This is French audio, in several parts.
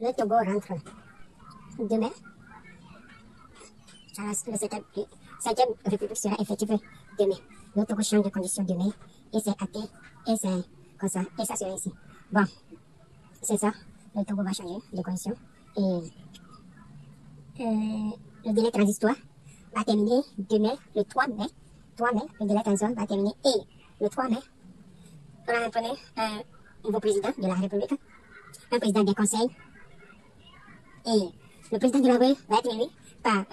Le Togo rentre demain. Le 7e République sera effective demain. Le Togo change de condition demain. Et c'est acté. Et c'est comme ça. Et ça sera ici. Bon, c'est ça. Le Togo va changer de condition. Et le délai transitoire va terminer demain, le 3 mai. 3 mai, le délai transitoire va terminer. Et le 3 mai, on a imprimé un nouveau président de la République, un président des conseils. Et le président de la République va être élu par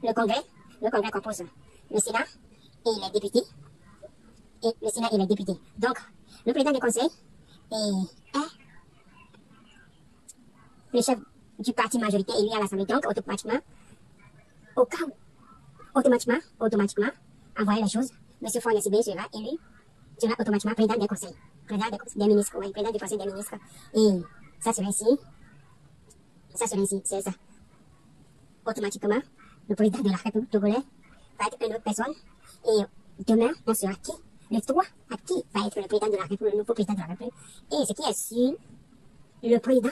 le Congrès. Le Congrès compose le Sénat et les députés. Et le Sénat et les députés. Donc, le président des conseils est le chef du parti majoritaire élu à l'Assemblée. Donc, automatiquement, au cas où, automatiquement, envoyer les choses, M. Fournier Sibé sera élu, sera automatiquement président des conseils. Président des ministres, oui, président du conseil des ministres. Et ça serait ainsi. Ça serait ainsi, c'est ça. Automatiquement, le président de la République togolaise va être une autre personne. Et demain, on saura qui, le 3, à qui va être le président de la République, le nouveau président de la République. Et ce qui est sûr, le président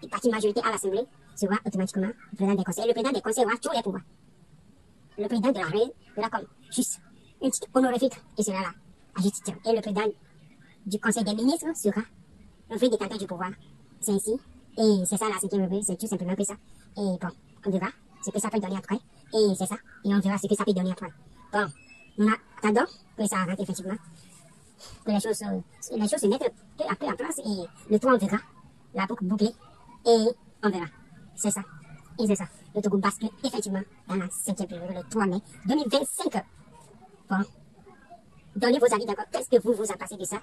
du parti majoritaire à l'Assemblée sera automatiquement le président des conseils. Le président des conseils aura tous les pouvoirs. Le président de la République sera comme juste une petite honorifique et sera là, à justice. Et le président du conseil des ministres sera le vrai détenteur du pouvoir. C'est ainsi. Et c'est ça la 5e République, c'est tout simplement que ça. Et bon, on verra ce que ça peut donner après. Et c'est ça. Et on verra ce que ça peut donner après. Bon, nous attendons que ça rentre effectivement. Que les choses se mettent peu à peu en place. Et le 3, on verra la boucle bouclée. Et on verra. C'est ça. Et c'est ça. Le Togo bascule effectivement dans la 5e République le 3 mai 2025. Bon. Donnez vos avis d'accord. Qu'est-ce que vous en pensez de ça?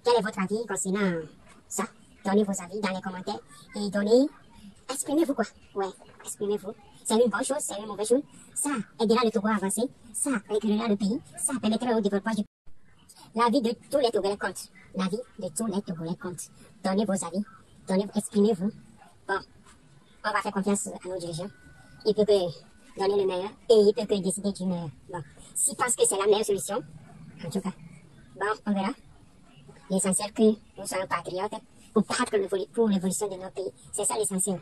Quel est votre avis concernant ça? Donnez vos avis dans les commentaires. Et exprimez-vous quoi. Ouais, exprimez-vous. C'est une bonne chose, c'est une mauvaise chose. Ça aidera le Togo à avancer. Ça réglera le pays. Ça permettra au développement du pays. La vie de tous les Togolais compte. La vie de tous les Togolais compte. Donnez vos avis. Exprimez-vous. Bon, on va faire confiance à nos dirigeants. Il peut que donner le meilleur et il peut que décider du meilleur. Bon, s'ils pensent que c'est la meilleure solution, en tout cas, bon, on verra. L'essentiel que nous soyons patriotes pour battre pour l'évolution de notre pays. C'est ça l'essentiel.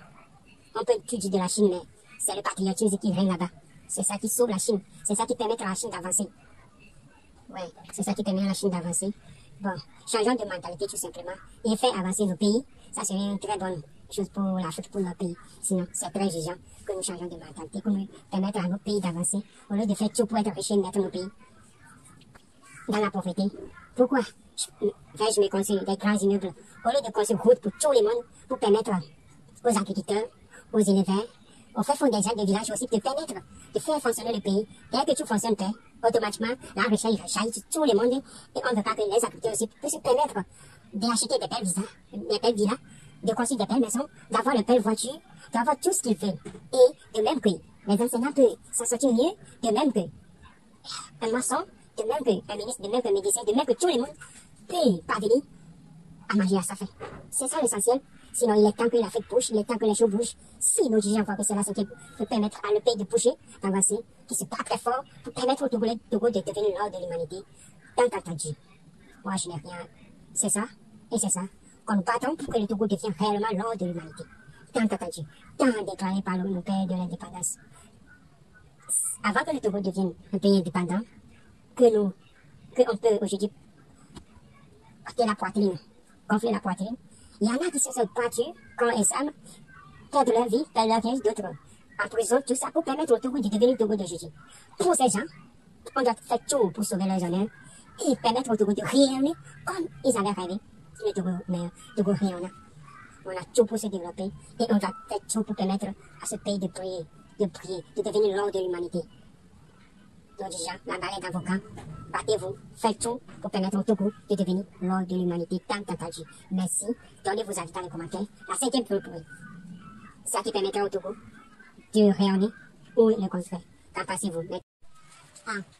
On peut tout dire de la Chine, mais c'est le patriotisme qui règne là-bas. C'est ça qui sauve la Chine. C'est ça qui permet à la Chine d'avancer. Ouais, c'est ça qui permet à la Chine d'avancer. Bon, changeons de mentalité tout simplement et faire avancer nos pays. Ça serait une très bonne chose pour l'Afrique, pour notre pays. Sinon, c'est très urgent que nous changeons de mentalité, que nous permettions à notre pays d'avancer au lieu de faire tout pour être riche et mettre nos pays dans la pauvreté. Pourquoi vais-je me construire des grands immeubles au lieu de construire route pour tout le monde, pour permettre aux agriculteurs, aux éleveurs, aux faits fond des gens des villages aussi de permettre de faire fonctionner le pays. Dès que tout fonctionne bien, automatiquement, la richesse jaillit sur tout le monde et on ne veut pas que les agriculteurs aussi puissent se permettre d'acheter des belles villas, de construire des belles maisons, d'avoir de belles voitures, d'avoir tout ce qu'ils veulent. Et de même que les enseignants peuvent s'en sortir mieux, de même que un maçon, de même qu'un ministre, de même qu'un médecin, de même que tout le monde peut parvenir à manger à sa faim. C'est ça l'essentiel. Sinon, il est temps que l'Afrique bouge, il est temps que les choses bougent. Si nos dirigeants voient que c'est là, c'est qui peut permettre à le pays de bouger, d'avancer, qui se bat très fort pour permettre au Togo de devenir l'ordre de l'humanité. Tant entendu. Moi, je n'ai rien. C'est ça, et c'est ça. Qu'on nous battons pour que le Togo devienne réellement l'ordre de l'humanité. Tant entendu. Tant déclaré par nos pères de l'indépendance. Avant que le Togo devienne un pays indépendant, qu'on peut aujourd'hui porter la poitrine, gonfler la poitrine. Il y en a qui se sont battus quand ils aiment perdre leur vie, d'autres en prison, tout ça pour permettre au Togo de devenir le Togo d'aujourd'hui. Pour ces gens, on doit faire tout pour sauver leurs honneurs et permettre au Togo de rayonner comme ils avaient rêvé. Le Togo, mais le Togo rayonnant. On a tout pour se développer et on doit faire tout pour permettre à ce pays de briller, de devenir l'ordre de l'humanité. Nos dirigeants, la balle est dans vos camps. Battez-vous, faites tout pour permettre au Togo de devenir l'ordre de l'humanité tant entendu. Merci. Donnez vos avis dans les commentaires. La 5e République. Ça qui permettra au Togo de rayonner ou le construire. Qu'en pensez-vous?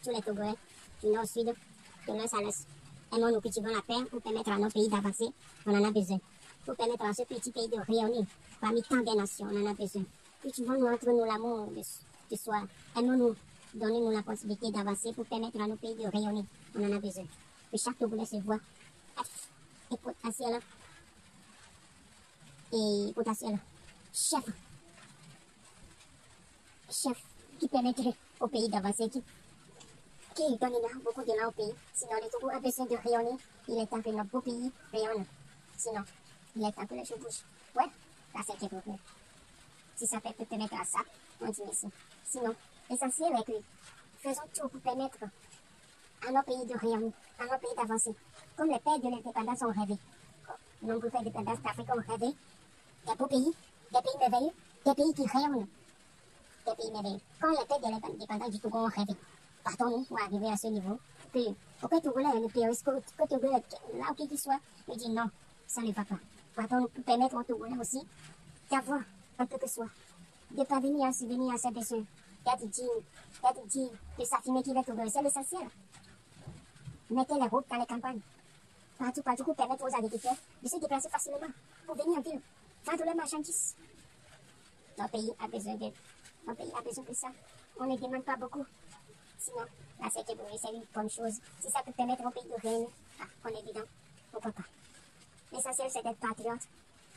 Tous les Togolais, du nord au sud, de l'est à l'est. Aimons nous cultivons la paix pour permettre à nos pays d'avancer. On en a besoin. Pour permettre à ce petit pays de rayonner parmi tant des nations. On en a besoin. Cultivons-nous entre nous l'amour de soi. Aimons-nous. Donnez-nous la possibilité d'avancer pour permettre à nos pays de rayonner. On en a besoin. Que chaque Togolais se voit et potentiel chef, chef qui permettrait au pays d'avancer, qui donnera beaucoup d'élan au pays. Sinon, le Togo a besoin de rayonner. Il est temps que notre beau pays rayonne. Sinon, il est temps que les choses bougent. Ouais, la 5e République. Si ça peut permettre à ça, on dit merci. Sinon, l'essentiel est que faisons tout pour permettre à nos pays de rayonner, à nos pays d'avancer. Comme les pères de l'indépendance ont rêvé. Nombreux pères d'indépendance d'Afrique ont rêvé des beaux pays, des pays merveilleux, des pays qui rayonnent, des pays merveilleux. Quand les pères de l'indépendance du Togo ont rêvé, partons-nous pour arriver à ce niveau. Pour que Togo ait un pays, que Togo, là où qu'il soit, me dit non, ça ne va pas. Partons-nous pour permettre aux Togolais aussi d'avoir un peu que soi, de parvenir à subvenir à ses besoins, d'être digne, de s'affirmer qu'il est Togolais. C'est l'essentiel. Mettez les routes dans les campagnes. Partout pour permettre aux agriculteurs de se déplacer facilement pour venir en ville, vendre leurs marchandises. Notre pays a besoin d'aide. Notre pays a besoin de ça. On ne demande pas beaucoup. Sinon, la sécurité, c'est une bonne chose. Si ça peut permettre au pays de régner, on est évident, pourquoi pas. L'essentiel, c'est d'être patriote.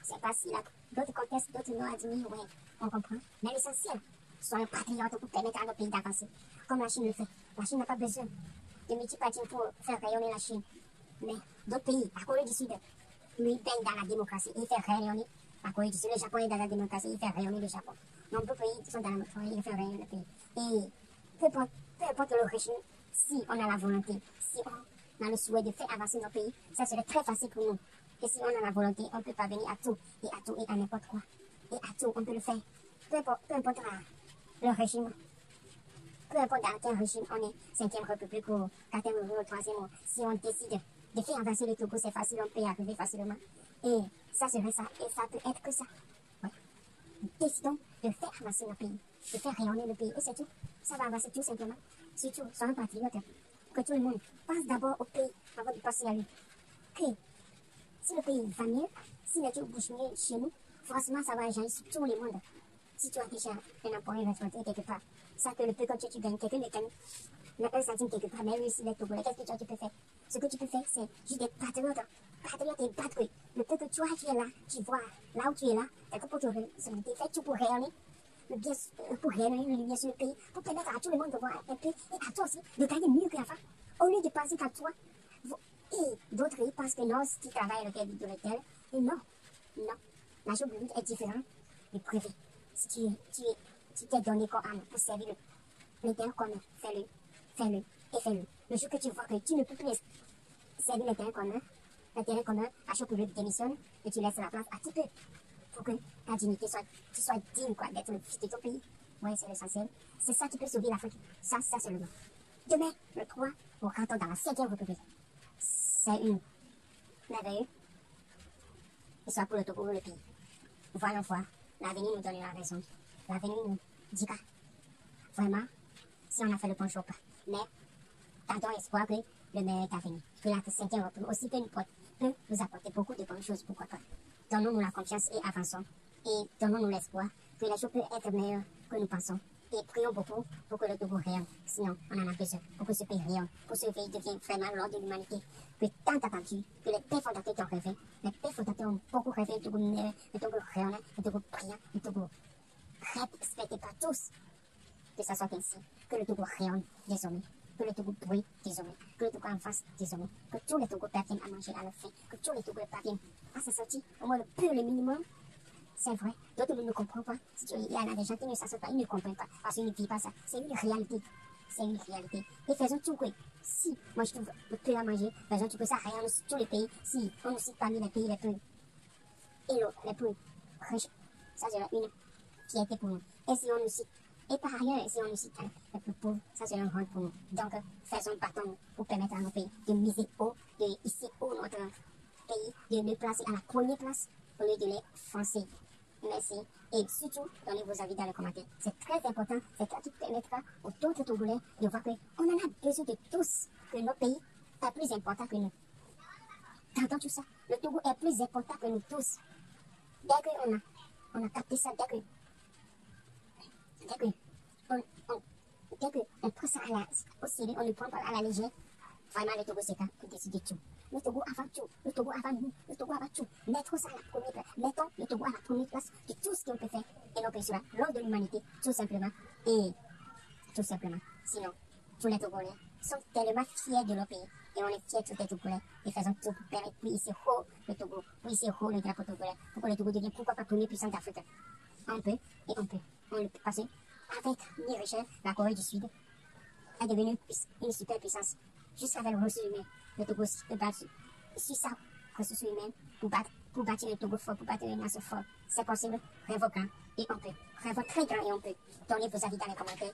C'est pas si d'autres contestent, d'autres non admirent, ouais, on comprend. Mais l'essentiel, soyons patriotes pour permettre à nos pays d'avancer. Comme la Chine le fait. La Chine n'a pas besoin de multipartisme pour faire rayonner la Chine. Mais d'autres pays, la Corée du Sud, lui baigne dans la démocratie. Il fait rayonner la Corée du Sud. Le Japon est dans la démocratie. Il fait rayonner le Japon. Nombreux pays sont dans la démocratie. Il fait rayonner le pays. Et peu importe le régime, si on a la volonté, si on a le souhait de faire avancer nos pays, ça serait très facile pour nous. Et si on a la volonté, on peut parvenir à tout et à n'importe quoi. Et à tout, on peut le faire. Peu importe le régime. Peu importe dans quel régime on est, 5e République ou 4e ou 3e, si on décide de faire avancer le Togo, c'est facile, on peut y arriver facilement. Et ça serait ça, et ça peut être que ça. Ouais. Décidons de faire avancer notre pays, de faire rayonner le pays, et c'est tout. Ça va avancer tout simplement. Surtout, soyons patriotes. Que tout le monde pense d'abord au pays avant de penser à lui. Que si le pays va mieux, si les choses bougent mieux chez nous, forcément ça va agir sur tout le monde. Si tu as déjà un emploi restaurant quelque part, ça que le peu comme tu gagnes, quelqu'un ne gagne un centime quelque part, mais réussi les Togolais, qu'est-ce que tu peux faire? Ce que tu peux faire, c'est juste d'être patriote. Patriote et battre. Le peu que toi qui es là, tu vois, là où tu es là, quelque pour te fais tout pour rayonner. Pour rayonner le lumière sur le pays, pour permettre à tout le monde de voir un peu, et à toi aussi, de gagner mieux qu'avant. Au lieu de penser qu'à toi, et d'autres, ils pensent que non, si tu travailles le crédit de l'hôtel, et non, la chose publique est différente du privé. Si tu t'es donné comme âme pour servir l'intérêt commun, fais-le, et fais-le. Le jour que tu vois que tu ne peux plus servir l'intérêt commun, la chose publique démissionne, et tu laisses la place à petit peu, pour que ta dignité tu sois digne, quoi, d'être le fils de ton pays. Ouais, c'est l'essentiel. C'est ça qui peut sauver l'Afrique. Ça seulement. Demain, le 3, on rentre dans la 5e République. C'est une merveilleuse histoire pour le Togo, le pays. Voyons voir. L'avenir nous donne la raison. L'avenir nous dira vraiment si on a fait le bon choix ou pas. Mais gardons espoir que le meilleur est à venir. Que la 5e République aussi peut nous apporter beaucoup de bonnes choses, pourquoi pas. Donnons-nous la confiance et avançons. Et donnons-nous l'espoir que les choses peuvent être meilleures que nous pensons. Et prions beaucoup pour que le Togo rayonne. Sinon, on en a besoin. Pour que ce pays rayonne. Pour que ce pays devienne vraiment l'ordre de l'humanité. Que tant attendu, que les pères fondateurs qui ont rêvé, les pères fondateurs ont beaucoup rêvé, le Togo rayonnant, le Togo brillant, le Togo respecté par tous. Que ça soit ainsi. Que le Togo rayonne désormais. Que le Togo brille désormais. Que le Togo avance désormais. Que tous les Togos parviennent à manger à leur faim. Que tous les Togos parviennent à se sortir au moins le minimum. C'est vrai, d'autres ne comprennent pas. Il y en a des gens qui ne s'assortent pas, ils ne comprennent pas, parce qu'ils ne vivent pas ça. C'est une réalité. C'est une réalité. Et faisons tout, quoi. Si moi je trouve le peu à manger, faisons tout que ça rayonne sur tous les pays. Si on nous cite parmi les pays les plus riches, ça sera une fierté pour nous. Et si on nous cite, et par ailleurs, si on nous cite les plus pauvres, ça sera une honte pour nous. Donc, faisons bâton pour permettre à nos pays de miser haut, de hisser haut notre pays, de le placer à la première place au lieu de les foncer. Merci. Et surtout, donnez vos avis dans les commentaires. C'est très important. C'est ça qui permettra aux autres Togolais de voir qu'on en a besoin de tous. Que notre pays est plus important que nous. T'entends tout ça? Le Togo est plus important que nous tous. Dès qu'on a capté ça, dès qu'on prend ça au sérieux, on ne prend pas à la légère, Vraiment, le Togo, c'est ça qui décide de tout. Le Togo avant tout. Le Togo avant nous. Le Togo avant tout. Mettre ça à la première place. Mettons le Togo à la première place de tout ce qu'on peut faire. Et non, sur l'ordre de l'humanité, tout simplement. Et tout simplement. Sinon, tous les Togolais sont tellement fiers de leur pays. Et on est fiers tous les Togolais. Et faisons tout pour permettre pour ici haut le Togo. Pour ici haut le drapeau togolais. Pour que le Togo devienne pourquoi pas premier puissant d'Afrique. On peut et on peut. On le peut passer avec Niger, la Corée du Sud est devenue une super puissance. Juste avec les ressources humaines, le Togo peut battre sur sa ressources humaines pour bâtir le Togo fort, pour bâtir une nation fort. C'est possible, rêvons grand et on peut. Rêvons très grand et on peut. Donnez vos avis dans les commentaires.